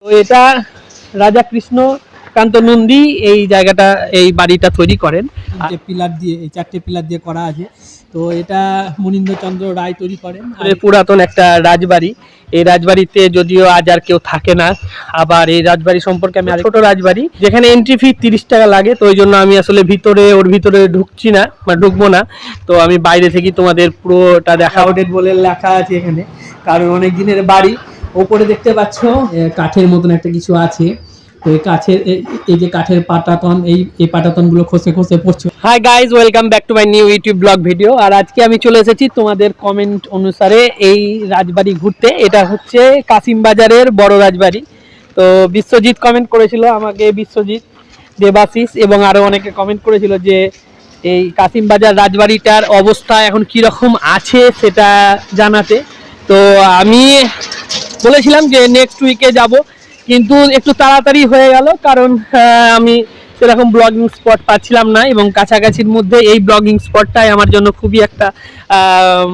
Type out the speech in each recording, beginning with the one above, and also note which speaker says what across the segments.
Speaker 1: তো এটা রাজা কৃষ্ণকান্ত নন্দী এই জায়গাটা এই বাড়িটা তৈরি করেন। চারটে পিলার দিয়ে করা আছে। তো এটা মনীন্দ্রচন্দ্র রায় তৈরি করেন। আর পুরাতন একটা রাজবাড়ি। এই রাজবাড়িতে যদিও আজ আর কেউ থাকে না। আবার এই রাজবাড়ি সম্পর্কে আমি ছোট রাজবাড়ি যেখানে এন্ট্রি ফি 30 টাকা লাগে। তো ওই জন্য আমি আসলে ওর ভিতরে ঢুকছি না বা ঢুকবো না। তো আমি বাইরে থেকে তোমাদের পুরোটা দেখা আউটেড বলে লেখা আছে এখানে, কারণ অনেক দিনের বাড়ি। ওপরে দেখতে পাচ্ছ কাঠের মতন একটা কিছু আছে। তো এই কাঠের এই যে কাঠের পাটাতন, এই পাটাতন গুলো খসে খসে পড়ছে। Hi guys, welcome back to my new YouTube vlog video. আর আজকে আমি চলে এসেছি তোমাদের কমেন্ট অনুসারে এই রাজবাড়ি ঘুরতে। এটা হচ্ছে কাশিমবাজারের বড় রাজবাড়ি। তো বিশ্বজিৎ কমেন্ট করেছিল আমাকে, বিশ্বজিৎ, দেবাশিস এবং আরো অনেকে কমেন্ট করেছিল যে এই কাশিমবাজার রাজবাড়িটার অবস্থা এখন কিরকম আছে সেটা জানাতে। তো আমি বলেছিলাম যে নেক্সট উইকে যাব, কিন্তু একটু তাড়াতাড়ি হয়ে গেল, কারণ আমি সেরকম ব্লগিং স্পট পাচ্ছিলাম না। এবং কাছাকাছির মধ্যে এই ব্লগিং স্পটটাই আমার জন্য খুবই একটা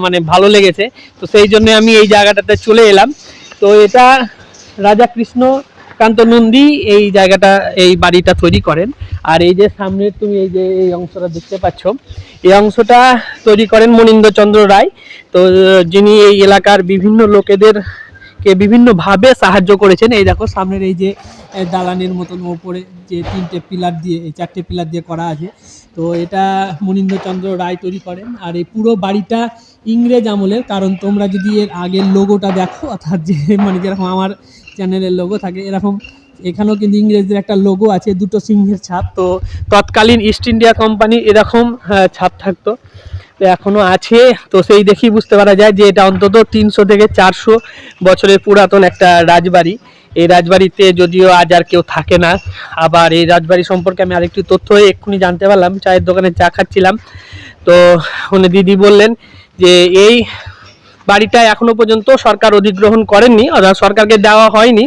Speaker 1: মানে ভালো লেগেছে। তো সেই জন্য আমি এই জায়গাটাতে চলে এলাম। তো এটা রাজা কৃষ্ণকান্ত নন্দী এই জায়গাটা এই বাড়িটা তৈরি করেন। আর এই যে সামনে তুমি এই যে এই অংশটা দেখতে পাচ্ছ, এই অংশটা তৈরি করেন মনীন্দ্রচন্দ্র রায়। তো যিনি এই এলাকার বিভিন্ন লোকেদের কে বিভিন্নভাবে সাহায্য করেছেন। এই দেখো সামনের এই যে দালানের মতন ওপরে যে চারটে পিলার দিয়ে করা আছে। তো এটা মনীন্দ্রচন্দ্র রায় তৈরি করেন। আর এই পুরো বাড়িটা ইংরেজ আমলের, কারণ তোমরা যদি এর আগের লোগোটা দেখো, অর্থাৎ যে মানে যেরকম আমার চ্যানেলের লোগো থাকে এরকম এখানেও কিন্তু ইংরেজদের একটা লোগো আছে, দুটো সিংহের ছাপ। তো তৎকালীন ইস্ট ইন্ডিয়া কোম্পানি এরকম ছাপ থাকতো, তো এখনো আছে। তো সেই দেখেই বুঝতে পারা যায় যে এটা অন্তত 300 থেকে 400 বছরের পুরাতন একটা রাজবাড়ি। এই রাজবাড়িতে যদিও আজ আর কেউ থাকে না। আবার এই রাজবাড়ি সম্পর্কে আমি আরেকটি তথ্য এক্ষুনি জানতে পারলাম, চায়ের দোকানে চা খাচ্ছিলাম। তো উনি দিদি বললেন যে এই বাড়িটা এখনো পর্যন্ত সরকার অধিগ্রহণ করেননি, অর্থাৎ সরকারকে দেওয়া হয়নি।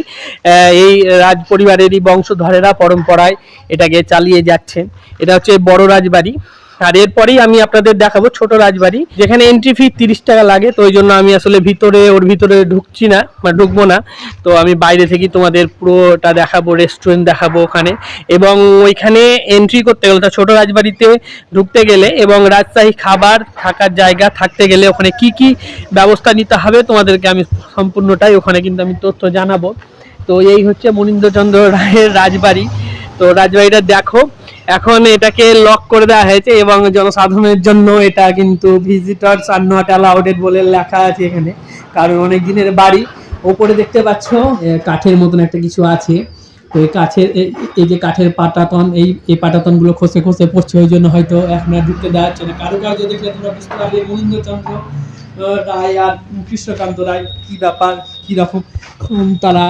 Speaker 1: এই রাজ পরিবারেরই বংশধরেরা পরম্পরায় এটাকে চালিয়ে যাচ্ছেন। এটা হচ্ছে বড় রাজবাড়ি। আর এরপরেই আমি আপনাদের দেখাবো ছোট রাজবাড়ি, যেখানে এন্ট্রি ফি 30 টাকা লাগে। তো ওই জন্য আমি আসলে ওর ভিতরে ঢুকছি না বা ঢুকবো না। তো আমি বাইরে থেকে তোমাদের পুরোটা দেখাবো, রেস্টুরেন্ট দেখাবো ওখানে। এবং ওইখানে এন্ট্রি করতে গেলে, ছোট রাজবাড়িতে ঢুকতে গেলে এবং রাজশাহী খাবার, থাকার জায়গা থাকতে গেলে ওখানে কি কি ব্যবস্থা নিতে হবে তোমাদেরকে আমি সম্পূর্ণটাই ওখানে কিন্তু আমি তথ্য জানাবো। তো এই হচ্ছে মনীন্দ্রচন্দ্র রায়ের রাজবাড়ি। তো রাজবাড়িটা দেখো, এখন এটাকে লক করে দেওয়া হয়েছে এবং জনসাধারণের জন্য এটা কিন্তু ভিজিটরস আর নট অ্যালাউডেড বলে লেখা আছে এখানে, কারণ অনেক দিনের বাড়ি। ওপরে দেখতে পাচ্ছ কাঠের মতন একটা কিছু আছে। তো এই কাঠের এই যে কাঠের পাটাতন, এই পাটাতন গুলো খসে খসে পড়ছে, ওই জন্য হয়তো এখন আর ঢুকতে দেওয়া হচ্ছে না। কারুকার্য দেখলে তোমরা বুঝতে পারবে মনীন্দ্রচন্দ্র রায় আর কৃষ্ণকান্ত রায় কি ব্যাপার, কিরকম তারা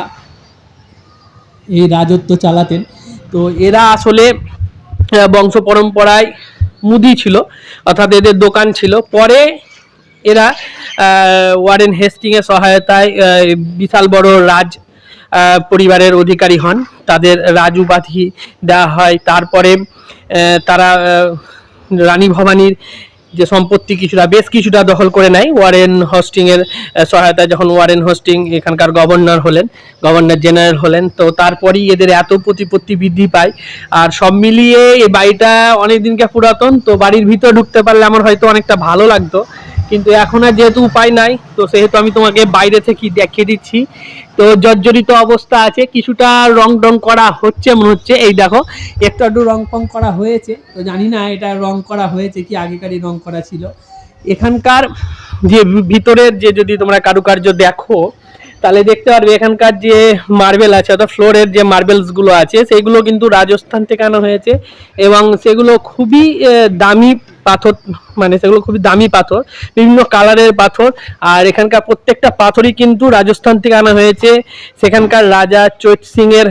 Speaker 1: এই রাজত্ব চালাতেন। তো এরা আসলে বংশ পরম্পরায় মুদি ছিল, অর্থাৎ এদের দোকান ছিল। পরে এরা ওয়ারেন হেস্টিংয়ের সহায়তায় বিশাল বড় রাজ পরিবারের অধিকারী হন, তাদের রাজ উপাধি দেওয়া হয়। তারপরে তারা রানী ভবানীর যে সম্পত্তি বেশ কিছুটা দখল করে নেয় ওয়ারেন হেস্টিংয়ের সহায়তায়। যখন ওয়ারেন হেস্টিং এখানকার গভর্নর জেনারেল হলেন, তো তারপরেই এদের এত প্রতিপত্তি বৃদ্ধি পায়। আর সব মিলিয়ে এই বাড়িটা অনেক দিনকে পুরাতন। তো বাড়ির ভিতর ঢুকতে পারলে আমার হয়তো অনেকটা ভালো লাগতো, কিন্তু এখন আর যেহেতু উপায় নাই, তো সেহেতু আমি তোমাকে বাইরে থেকে দেখিয়ে দিচ্ছি। তো জর্জরিত অবস্থা আছে, কিছুটা রং করা হচ্ছে মনে হচ্ছে। এই দেখো একটু রং করা হয়েছে। তো জানি না এটা রং করা হয়েছে কি আগেকারই রং করা ছিল। এখানকার যে ভিতরের যে যদি তোমরা কারুকার্য দেখো তাহলে দেখতে পারবে এখানকার যে মার্বেল আছে, অর্থাৎ ফ্লোরের যে মার্বেলসগুলো আছে সেগুলো কিন্তু রাজস্থান থেকে আনা হয়েছে এবং সেগুলো খুবই দামি পাথর, মানে সেগুলো খুবই দামি পাথর, বিভিন্ন কালারের পাথর। আর এখানকার প্রত্যেকটা পাথরই কিন্তু রাজস্থান থেকে আনা হয়েছে, সেখানকার রাজা চৈত সিং এর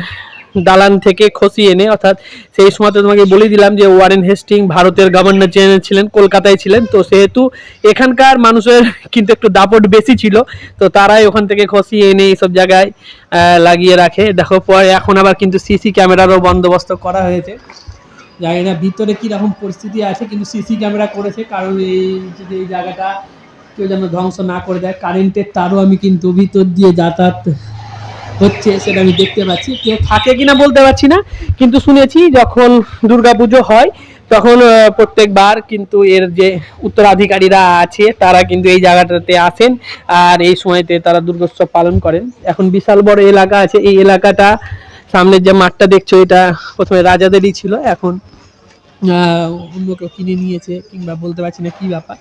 Speaker 1: দালান থেকে খসিয়ে এনে। অর্থাৎ সেই সময় তো তোমাকে বলে দিলাম যে ওয়ারেন হেস্টিং ভারতের গভর্নর জেনারেল ছিলেন, কলকাতায় ছিলেন। তো সেহেতু এখানকার মানুষের কিন্তু একটু দাপট বেশি ছিল, তো তারাই ওখান থেকে খসিয়ে এনে এইসব জায়গায় লাগিয়ে রাখে। দেখো পরে এখন আবার কিন্তু সিসি ক্যামেরারও বন্দোবস্ত করা হয়েছে। জানি না ভিতরে কীরকম পরিস্থিতি আছে, কিন্তু সিসি ক্যামেরা করেছে, কারণ এই জায়গাটা কেউ যেন ধ্বংস না করে দেয়। কারেন্টের তারও আমি কিন্তু ভিতর দিয়ে যাতায়াত হচ্ছে সেটা আমি দেখতে পাচ্ছি। কেউ থাকে কিনা বলতে পারছি না, কিন্তু শুনেছি যখন দুর্গাপুজো হয় তখন প্রত্যেকবার কিন্তু এর যে উত্তরাধিকারীরা আছে তারা কিন্তু এই জায়গাটাতে আসেন আর এই সময়তে তারা দুর্গোৎসব পালন করেন। এখন বিশাল বড় এলাকা আছে, এই এলাকাটা সামনের যে মাঠটা দেখছো এটা প্রথমে রাজাদেরই ছিল, এখন অন্য কেউ কিনে নিয়েছে কিংবা বলতে পারছি না কি ব্যাপার।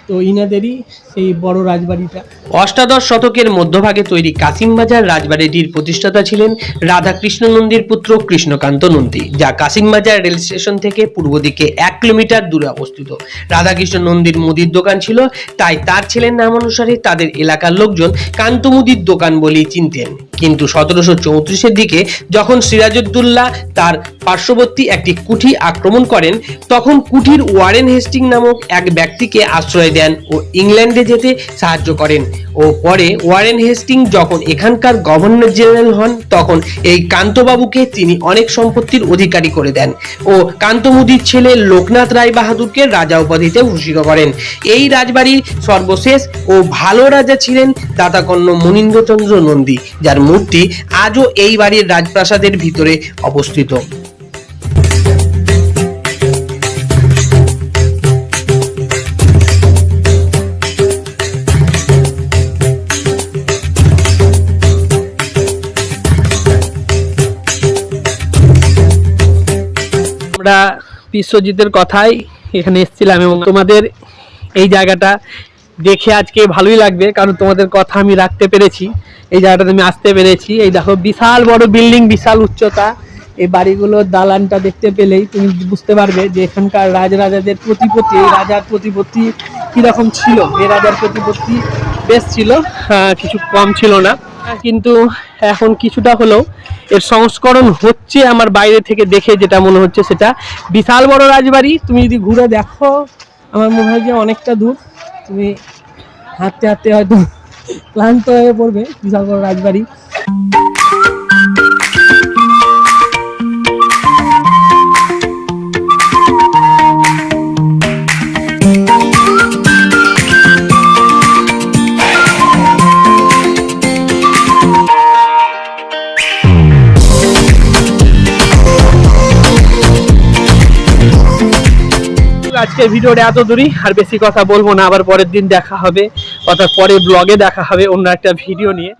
Speaker 1: তো ইনাদেরই সেই বড় রাজবাড়িটা।
Speaker 2: অষ্টাদশ শতকের মধ্যভাগে তৈরি কাশিমবাজার রাজবাড়িটির প্রতিষ্ঠাতা ছিলেন রাধাকৃষ্ণ নন্দীর পুত্র কৃষ্ণকান্ত নন্দী, যা কাশিমবাজার রেল স্টেশন থেকে পূর্ব দিকে 1 কিলোমিটার দূরে অবস্থিত। রাধাকৃষ্ণ নন্দীর মুদির দোকান ছিল, তাই তার ছেলের নাম অনুসারে তাদের এলাকার লোকজন কান্ত মুদির দোকান বলেই চিনতেন। কিন্তু 1734-এর দিকে যখন সিরাজউদ্দৌলা তার পার্শ্ববর্তী একটি কুঠি আক্রমণ করেন, তখন কুঠির ওয়ারেন হেস্টিং নামক এক ব্যক্তিকে আশ্রয় দেন ও ইংল্যান্ডে যেতে সাহায্য করেন। ও পরে ওয়ারেন হেস্টিং যখন এখানকার গভর্নর জেনারেল হন, তখন এই কান্তবাবুকে তিনি অনেক সম্পত্তির অধিকারী করে দেন ও কান্তমুদির ছেলে লোকনাথ রায় বাহাদুরকে রাজা উপাধিতে ভূষিত করেন। এই রাজবাড়ির সর্বশেষ ও ভালো রাজা ছিলেন দাতাকর্ণ মুনীন্দ্রচন্দ্র নন্দী, যার মূর্তি আজও এই বাড়ির রাজপ্রাসাদের ভিতরে অবস্থিত।
Speaker 1: আমরা বিশ্বজিতের কথাই এখানে এসেছিলাম এবং তোমাদের এই জায়গাটা দেখে আজকে ভালোই লাগবে, কারণ তোমাদের কথা আমি রাখতে পেরেছি, এই জায়গাটাতে আমি আসতে পেরেছি। এই দেখো বিশাল বড় বিল্ডিং, বিশাল উচ্চতা। এই বাড়িগুলোর দালানটা দেখতে পেলেই তুমি বুঝতে পারবে যে এখানকার রাজাদের প্রতিপত্তি, এই রাজার প্রতিপত্তি কীরকম ছিল। এই রাজার প্রতিপত্তি বেশ ছিল, কিছু কম ছিল না, কিন্তু এখন কিছুটা হলেও এর সংস্করণ হচ্ছে। আমার বাইরে থেকে দেখে যেটা মনে হচ্ছে সেটা বিশাল বড় রাজবাড়ি। তুমি যদি ঘুরে দেখো আমার মনে হয় যে অনেকটা দূর, তুমি হাঁটতে হাঁটতে হয়তো ক্লান্ত হয়ে পড়বে। বিশাল বড় রাজবাড়ি। আজকের ভিডিওটা এত দূরই, আর বেশি কথা বলবো না। আবার পরের দিন দেখা হবে, অর্থাৎ পরের ব্লগে দেখা হবে অন্য একটা ভিডিও নিয়ে।